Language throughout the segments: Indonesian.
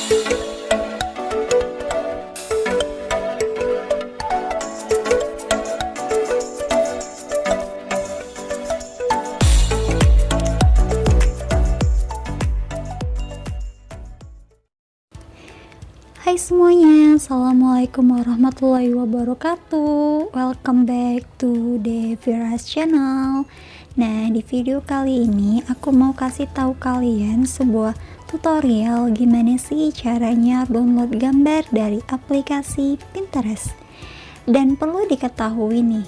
Hai semuanya, Assalamualaikum warahmatullahi wabarakatuh. Welcome back to Devira's channel. Nah, di video kali ini aku mau kasih tahu kalian sebuah tutorial gimana sih caranya download gambar dari aplikasi Pinterest. Dan perlu diketahui nih,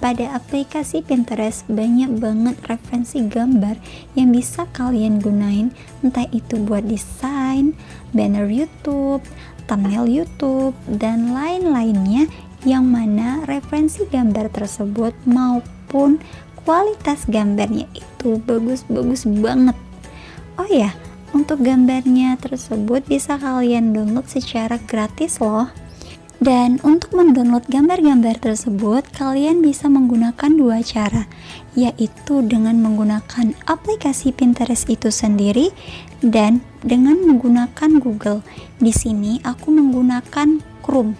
pada aplikasi Pinterest banyak banget referensi gambar yang bisa kalian gunain, entah itu buat desain, banner YouTube, thumbnail YouTube, dan lain-lainnya, yang mana referensi gambar tersebut maupun kualitas gambarnya itu bagus-bagus banget. Oh ya, untuk gambarnya tersebut bisa kalian download secara gratis loh. Dan untuk mendownload gambar-gambar tersebut, kalian bisa menggunakan dua cara, yaitu dengan menggunakan aplikasi Pinterest itu sendiri dan dengan menggunakan Google. Di sini aku menggunakan Chrome.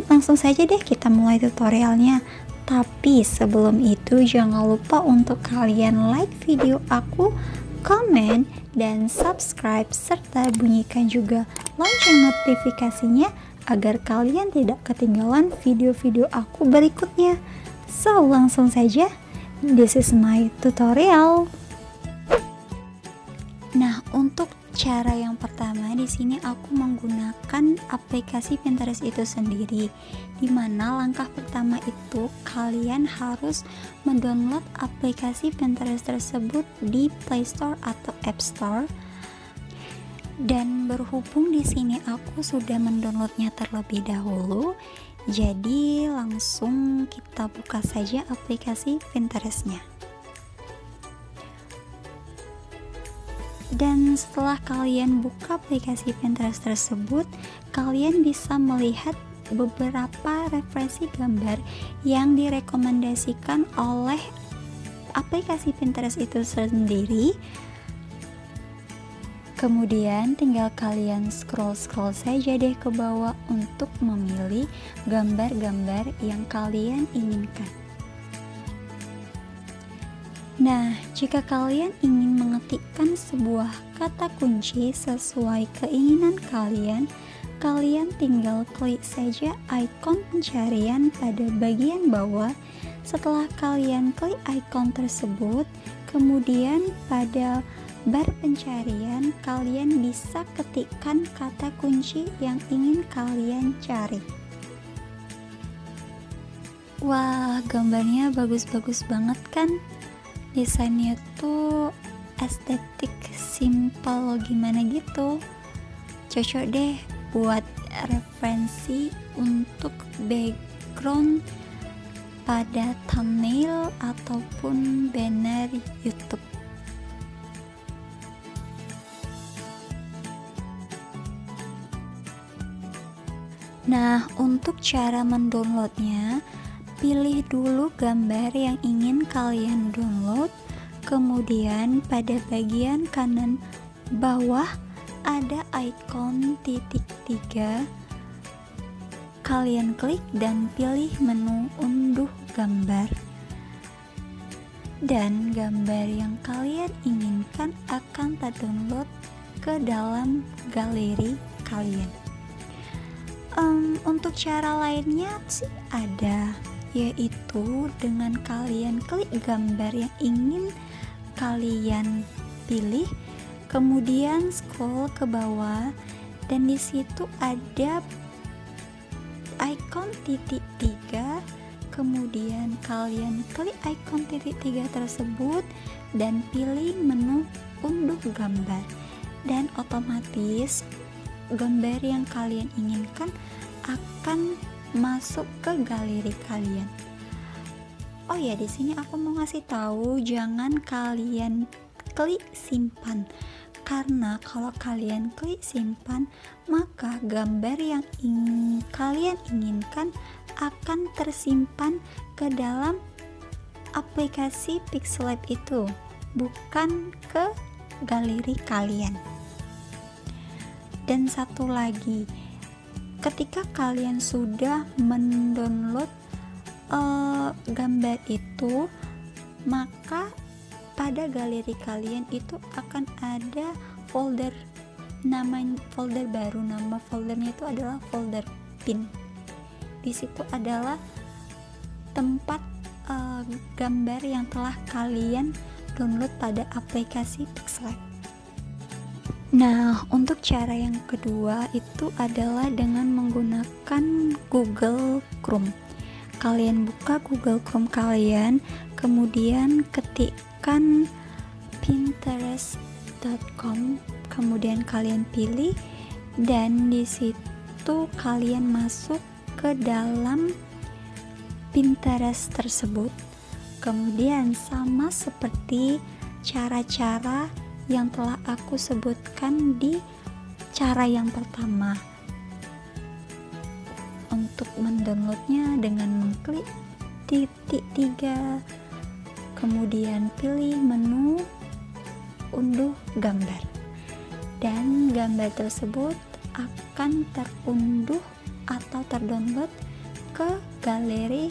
Langsung saja deh kita mulai tutorialnya. Tapi sebelum itu jangan lupa untuk kalian like video aku, komen, dan subscribe, serta bunyikan juga lonceng notifikasinya agar kalian tidak ketinggalan video-video aku berikutnya. So, langsung saja, this is my tutorial. Nah, untuk cara yang pertama di sini aku menggunakan aplikasi Pinterest itu sendiri, dimana langkah pertama itu kalian harus mendownload aplikasi Pinterest tersebut di Play Store atau App Store. Dan berhubung di sini aku sudah mendownloadnya terlebih dahulu, jadi langsung kita buka saja aplikasi Pinterestnya. Dan setelah kalian buka aplikasi Pinterest tersebut, kalian bisa melihat beberapa referensi gambar yang direkomendasikan oleh aplikasi Pinterest itu sendiri. Kemudian tinggal kalian scroll saja deh ke bawah untuk memilih gambar-gambar yang kalian inginkan. Nah, jika kalian ingin mengetikkan sebuah kata kunci sesuai keinginan kalian, kalian tinggal klik saja ikon pencarian pada bagian bawah. Setelah kalian klik ikon tersebut, kemudian pada bar pencarian kalian bisa ketikkan kata kunci yang ingin kalian cari. Wah, gambarnya bagus-bagus banget kan? Desainnya tuh estetik, simple gimana gitu. Cocok deh buat referensi untuk background pada thumbnail ataupun banner YouTube. Nah, untuk cara mendownloadnya, pilih dulu gambar yang ingin kalian download, kemudian pada bagian kanan bawah ada ikon titik 3. Kalian klik dan pilih menu unduh gambar. Dan gambar yang kalian inginkan akan terdownload ke dalam galeri kalian. Untuk cara lainnya sih ada, yaitu dengan kalian klik gambar yang ingin kalian pilih, kemudian scroll ke bawah, dan di situ ada ikon titik 3, kemudian kalian klik ikon titik 3 tersebut dan pilih menu unduh gambar, dan otomatis gambar yang kalian inginkan akan masuk ke galeri kalian. Oh ya, di sini aku mau ngasih tahu, jangan kalian klik simpan, karena kalau kalian klik simpan, maka gambar yang kalian inginkan akan tersimpan ke dalam aplikasi Pixellab itu, bukan ke galeri kalian. Dan satu lagi, ketika kalian sudah mendownload gambar itu, maka pada galeri kalian itu akan ada folder baru. Nama foldernya itu adalah folder pin. Di situ adalah tempat gambar yang telah kalian download pada aplikasi Pixelate. Nah, untuk cara yang kedua itu adalah dengan menggunakan Google Chrome. Kalian buka Google Chrome kalian, kemudian ketikkan pinterest.com, kemudian kalian pilih, dan di situ kalian masuk ke dalam Pinterest tersebut. Kemudian sama seperti cara-cara yang telah aku sebutkan di cara yang pertama. Untuk mendownloadnya dengan mengklik titik 3, kemudian pilih menu unduh gambar, dan gambar tersebut akan terunduh atau terdownload ke galeri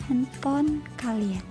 handphone kalian.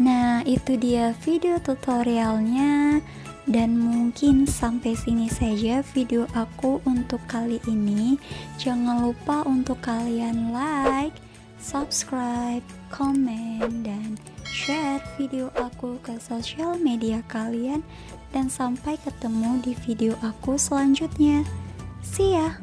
Nah, itu dia video tutorialnya, dan mungkin sampai sini saja video aku untuk kali ini. Jangan lupa untuk kalian like, subscribe, komen, dan share video aku ke sosial media kalian, dan sampai ketemu di video aku selanjutnya. See ya.